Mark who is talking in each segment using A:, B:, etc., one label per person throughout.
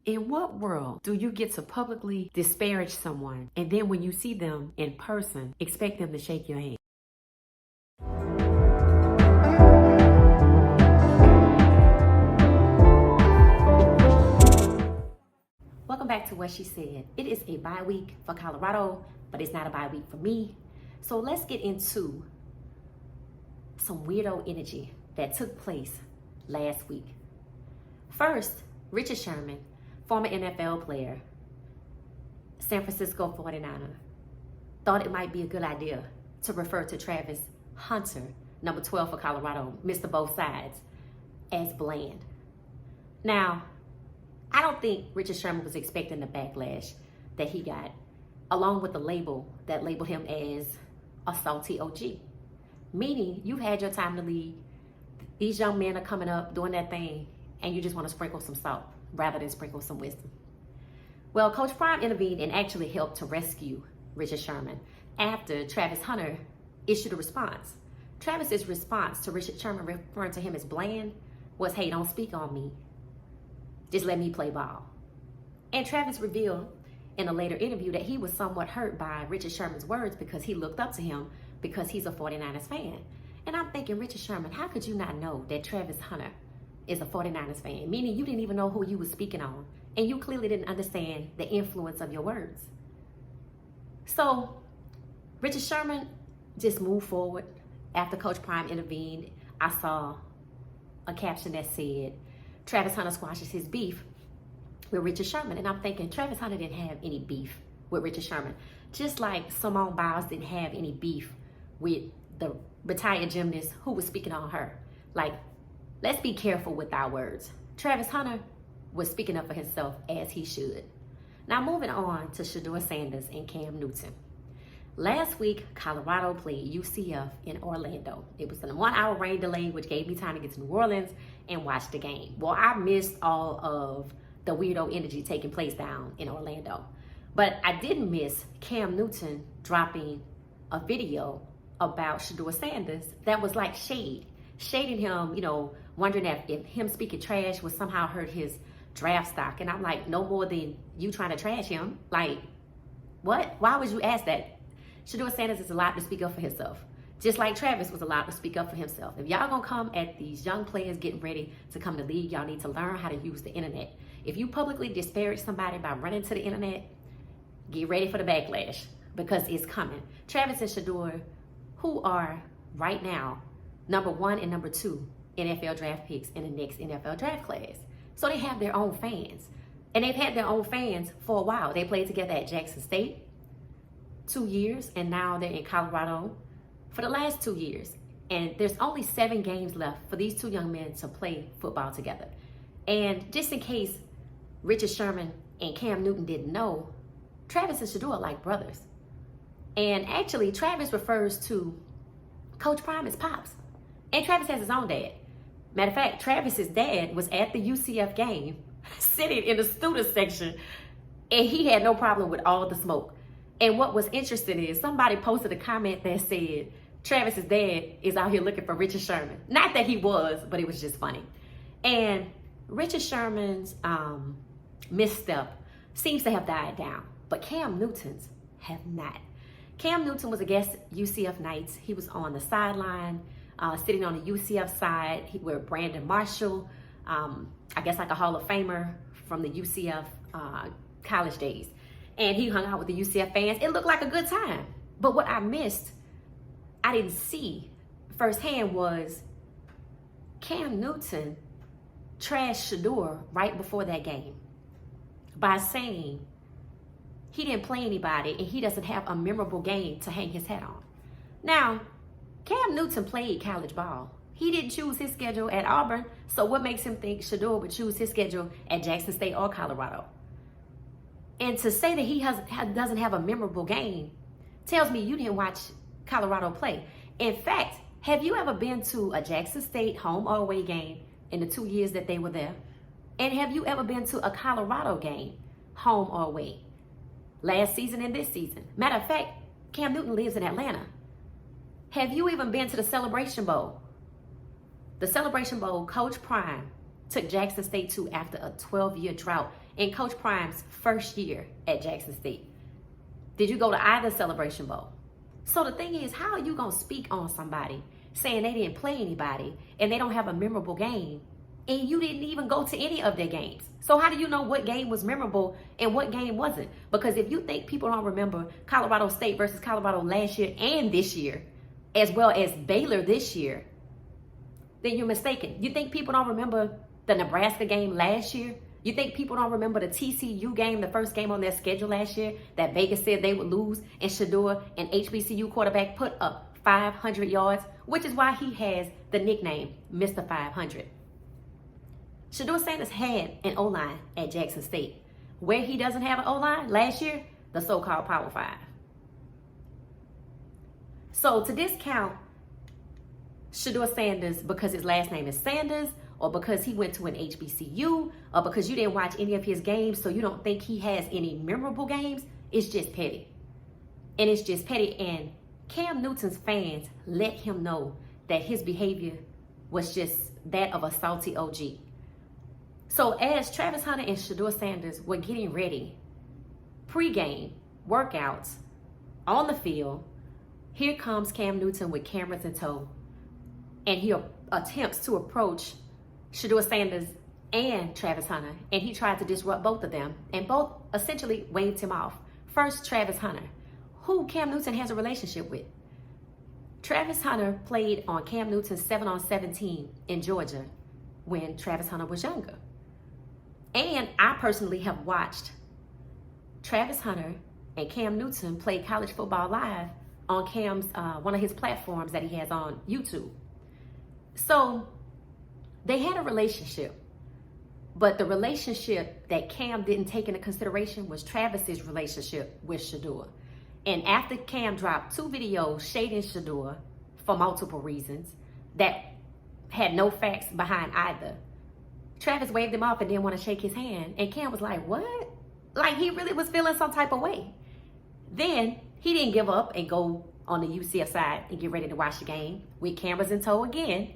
A: In what world do you get to publicly disparage someone and then when you see them in person, expect them to shake your hand? Welcome back to What She Said. It is a bye week for Colorado, but it's not a bye week for me. So let's get into some weirdo energy that took place last week. First, Richard Sherman, former NFL player, San Francisco 49er, thought it might be a good idea to refer to Travis Hunter, number 12 for Colorado, Mr. Both Sides, as bland. Now, I don't think Richard Sherman was expecting the backlash that he got, along with the label that labeled him as a salty OG. Meaning, you've had your time to lead. These young men are coming up, doing that thing, and you just want to sprinkle some salt rather than sprinkle some wisdom. Well, Coach Prime intervened and actually helped to rescue Richard Sherman after Travis Hunter issued a response. Travis's response to Richard Sherman referring to him as bland was, "Hey, don't speak on me. Just let me play ball." And Travis revealed in a later interview that he was somewhat hurt by Richard Sherman's words because he looked up to him because he's a 49ers fan. And I'm thinking, Richard Sherman, how could you not know that Travis Hunter is a 49ers fan? Meaning you didn't even know who you were speaking on. And you clearly didn't understand the influence of your words. So Richard Sherman just moved forward. After Coach Prime intervened, I saw a caption that said, "Travis Hunter squashes his beef with Richard Sherman." And I'm thinking, Travis Hunter didn't have any beef with Richard Sherman. Just like Simone Biles didn't have any beef with the retired gymnast who was speaking on her. Like, let's be careful with our words. Travis Hunter was speaking up for himself as he should. Now moving on to Shedeur Sanders and Cam Newton. Last week, Colorado played UCF in Orlando. It was a 1-hour rain delay, which gave me time to get to New Orleans and watch the game. Well, I missed all of the weirdo energy taking place down in Orlando. But I didn't miss Cam Newton dropping a video about Shedeur Sanders that was like shading him, wondering if him speaking trash would somehow hurt his draft stock. And I'm like, no more than you trying to trash him. Like, what? Why would you ask that? Shedeur Sanders is allowed to speak up for himself, just like Travis was allowed to speak up for himself. If y'all gonna come at these young players getting ready to come to league, y'all need to learn how to use the internet. If you publicly disparage somebody by running to the internet, get ready for the backlash because it's coming. Travis and Shedeur, who are right now number 1 and number 2 NFL draft picks in the next NFL draft class. So they have their own fans. And they've had their own fans for a while. They played together at Jackson State 2 years, and now they're in Colorado for the last 2 years. And there's only 7 games left for these 2 young men to play football together. And just in case Richard Sherman and Cam Newton didn't know, Travis and Shedeur are like brothers. And actually, Travis refers to Coach Prime as Pops. And Travis has his own dad. Matter of fact, Travis's dad was at the UCF game, sitting in the student section, and he had no problem with all the smoke. And what was interesting is somebody posted a comment that said, Travis's dad is out here looking for Richard Sherman. Not that he was, but it was just funny. And Richard Sherman's misstep seems to have died down, but Cam Newton's have not. Cam Newton was a guest UCF Knights. He was on the sideline, sitting on the UCF side where Brandon Marshall, I guess like a Hall of Famer from the UCF college days. And he hung out with the UCF fans. It looked like a good time. But what I missed, I didn't see firsthand, was Cam Newton trashed Shedeur right before that game by saying he didn't play anybody and he doesn't have a memorable game to hang his hat on. Now, Cam Newton played college ball. He didn't choose his schedule at Auburn, so what makes him think Shedeur would choose his schedule at Jackson State or Colorado? And to say that he doesn't have a memorable game tells me you didn't watch Colorado play. In fact, have you ever been to a Jackson State home or away game in the 2 years that they were there? And have you ever been to a Colorado game, home or away, last season and this season? Matter of fact, Cam Newton lives in Atlanta. Have you even been to the Celebration Bowl? The Celebration Bowl, Coach Prime took Jackson State to after a 12-year drought in Coach Prime's first year at Jackson State? Did you go to either Celebration Bowl? So the thing is, how are you going to speak on somebody saying they didn't play anybody and they don't have a memorable game and you didn't even go to any of their games? So how do you know what game was memorable and what game wasn't? Because if you think people don't remember Colorado State versus Colorado last year and this year, as well as Baylor this year, then you're mistaken. You think people don't remember the Nebraska game last year? You think people don't remember the TCU game, the first game on their schedule last year, that Vegas said they would lose, and Shedeur, an HBCU quarterback, put up 500 yards, which is why he has the nickname Mr. 500. Shedeur Sanders had an O-line at Jackson State. Where he doesn't have an O-line last year, the so-called Power 5. So to discount Shedeur Sanders because his last name is Sanders, or because he went to an HBCU, or because you didn't watch any of his games, so you don't think he has any memorable games, it's just petty. And it's just petty. And Cam Newton's fans let him know that his behavior was just that of a salty OG. So as Travis Hunter and Shedeur Sanders were getting ready, pregame workouts on the field, here comes Cam Newton with cameras in tow, and he attempts to approach Shedeur Sanders and Travis Hunter, and he tried to disrupt both of them, and both essentially waved him off. First, Travis Hunter, who Cam Newton has a relationship with. Travis Hunter played on Cam Newton's 7-on-7 team in Georgia when Travis Hunter was younger. And I personally have watched Travis Hunter and Cam Newton play college football live on Cam's, one of his platforms that he has on YouTube. So they had a relationship, but the relationship that Cam didn't take into consideration was Travis's relationship with Shedeur. And after Cam dropped 2 videos shading Shedeur for multiple reasons that had no facts behind either, Travis waved him off and didn't want to shake his hand. And Cam was like, what? Like he really was feeling some type of way. Then he didn't give up and go on the UCF side and get ready to watch the game with cameras in tow again.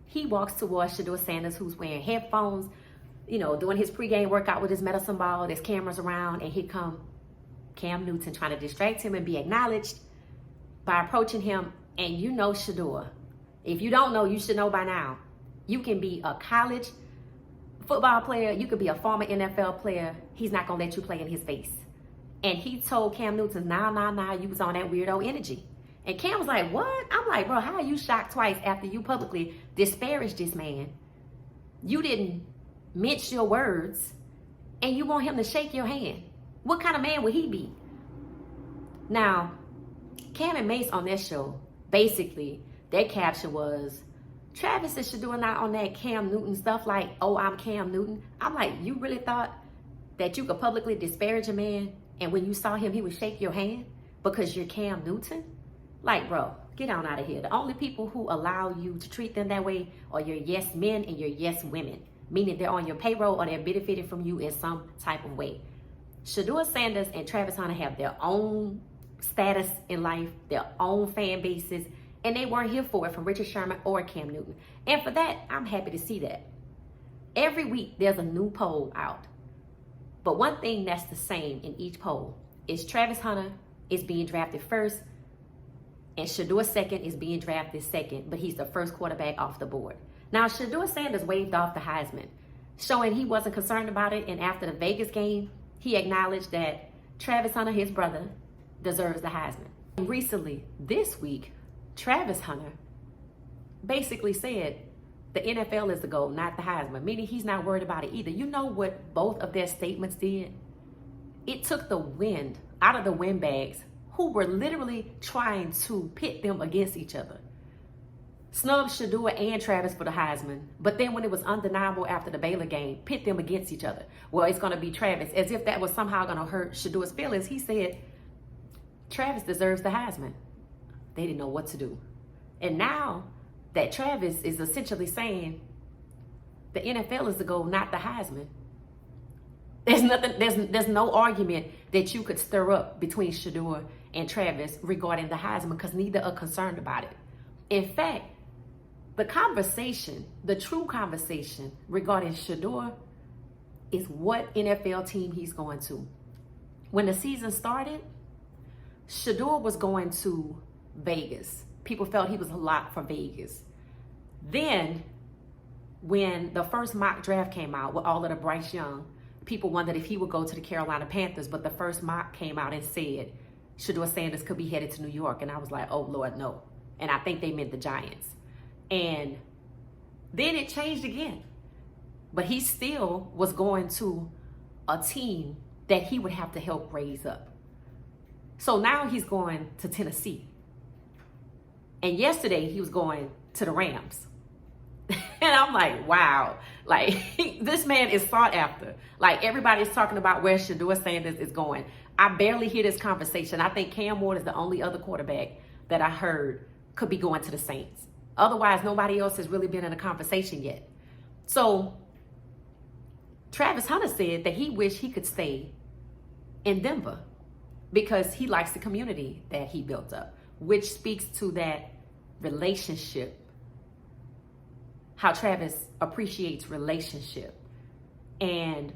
A: He walks towards Shedeur Sanders, who's wearing headphones, doing his pregame workout with his medicine ball. There's cameras around, and here come Cam Newton trying to distract him and be acknowledged by approaching him. And you know Shedeur. If you don't know, you should know by now. You can be a college football player. You could be a former NFL player. He's not going to let you play in his face. And he told Cam Newton, nah, you was on that weirdo energy. And Cam was like, what? I'm like, bro, how are you shocked twice after you publicly disparaged this man? You didn't mince your words, and you want him to shake your hand. What kind of man would he be? Now, Cam and Mace on their show, basically, their caption was, Travis and Shedeur not on that Cam Newton stuff like, oh, I'm Cam Newton. I'm like, you really thought that you could publicly disparage a man, and when you saw him, he would shake your hand because you're Cam Newton? Like, bro, get on out of here. The only people who allow you to treat them that way are your yes men and your yes women, meaning they're on your payroll or they're benefiting from you in some type of way. Shedeur Sanders and Travis Hunter have their own status in life, their own fan bases, and they weren't here for it from Richard Sherman or Cam Newton. And for that, I'm happy to see that. Every week, there's a new poll out. But one thing that's the same in each poll is Travis Hunter is being drafted first, and Shedeur second is being drafted second, but he's the first quarterback off the board. Now, Shedeur Sanders waved off the Heisman, showing he wasn't concerned about it, and after the Vegas game, he acknowledged that Travis Hunter, his brother, deserves the Heisman. And recently, this week, Travis Hunter basically said the NFL is the goal, not the Heisman, meaning he's not worried about it either. You know what both of their statements did? It took the wind out of the windbags who were literally trying to pit them against each other. Snubbed Shedeur and Travis for the Heisman, but then when it was undeniable after the Baylor game, pit them against each other. Well, it's going to be Travis, as if that was somehow going to hurt Shedeur's feelings. He said, Travis deserves the Heisman. They didn't know what to do. And now that Travis is essentially saying the NFL is the goal, not the Heisman, there's no argument that you could stir up between Shedeur and Travis regarding the Heisman, because neither are concerned about it. In fact, the conversation, the true conversation regarding Shedeur is what NFL team he's going to. When the season started, Shedeur was going to Vegas. People felt he was a lock for Vegas. Then, when the first mock draft came out with all of the Bryce Young, people wondered if he would go to the Carolina Panthers, but the first mock came out and said Shedeur Sanders could be headed to New York. And I was like, oh, Lord, no. And I think they meant the Giants. And then it changed again. But he still was going to a team that he would have to help raise up. So now he's going to Tennessee. And yesterday he was going to the Rams. And I'm like, wow, like this man is sought after. Like everybody's talking about where Shedeur Sanders is going. I barely hear this conversation. I think Cam Ward is the only other quarterback that I heard could be going to the Saints. Otherwise, nobody else has really been in a conversation yet. So Travis Hunter said that he wished he could stay in Denver because he likes the community that he built up, which speaks to that relationship. How Travis appreciates relationship. And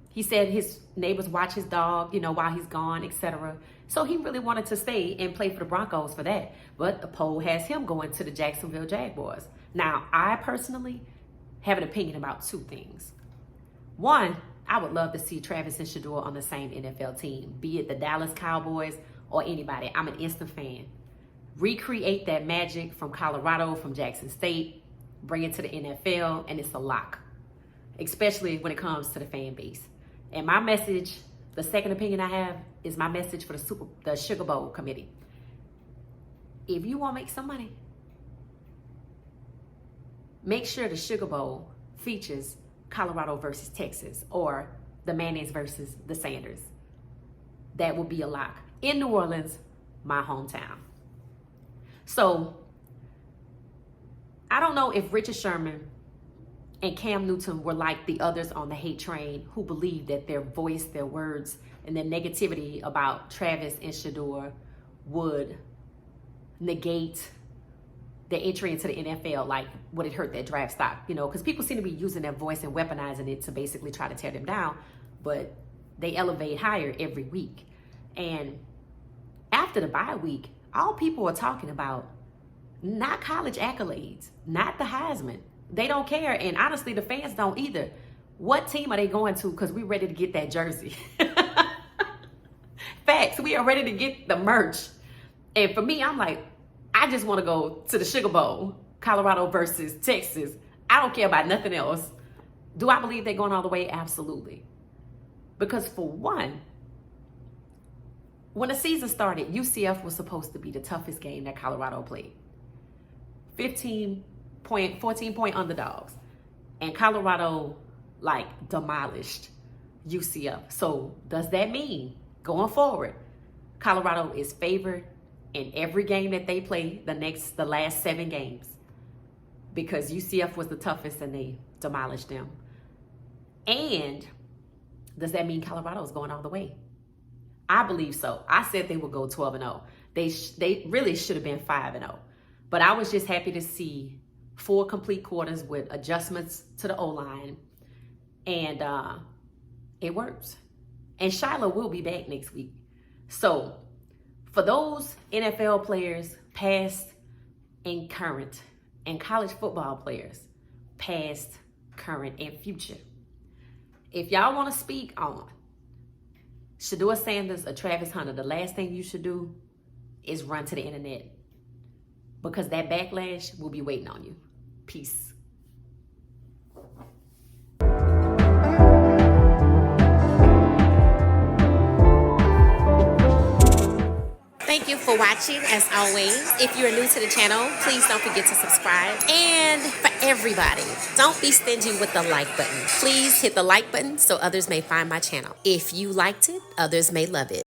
A: he said his neighbors watch his dog, while he's gone, etc. So he really wanted to stay and play for the Broncos for that. But the poll has him going to the Jacksonville Jaguars. Now, I personally have an opinion about two things. One, I would love to see Travis and Shedeur on the same NFL team, be it the Dallas Cowboys or anybody. I'm an instant fan. Recreate that magic from Colorado, from Jackson State, bring it to the NFL, and it's a lock, especially when it comes to the fan base. And my message, the second opinion I have, is my message for the Sugar Bowl committee. If you want to make some money, make sure the Sugar Bowl features Colorado versus Texas or the Mayonnaise versus the Sanders. That will be a lock. In New Orleans, my hometown. So, I don't know if Richard Sherman and Cam Newton were like the others on the hate train who believed that their voice, their words, and their negativity about Travis and Shedeur would negate their entry into the NFL, like would it hurt their draft stock, because people seem to be using their voice and weaponizing it to basically try to tear them down, but they elevate higher every week. And after the bye week, all people are talking about not college accolades, not the Heisman. They don't care. And honestly, the fans don't either. What team are they going to? Because we're ready to get that jersey. Facts. We are ready to get the merch. And for me, I'm like, I just want to go to the Sugar Bowl, Colorado versus Texas. I don't care about nothing else. Do I believe they're going all the way? Absolutely. Because for one, when the season started, UCF was supposed to be the toughest game that Colorado played. 14 point underdogs. And Colorado, demolished UCF. So does that mean, going forward, Colorado is favored in every game that they play the last 7 games? Because UCF was the toughest and they demolished them. And does that mean Colorado is going all the way? I believe so. I said they would go 12-0. They really should have been 5-0. But I was just happy to see 4 complete quarters with adjustments to the O-line. And it works. And Shiloh will be back next week. So for those NFL players, past and current, and college football players, past, current, and future, if y'all want to speak on Shedeur Sanders or Travis Hunter, the last thing you should do is run to the internet, because that backlash will be waiting on you. Peace. Thank you for watching, as always. If you are new to the channel, please don't forget to subscribe. And for everybody, don't be stingy with the like button. Please hit the like button so others may find my channel. If you liked it, others may love it.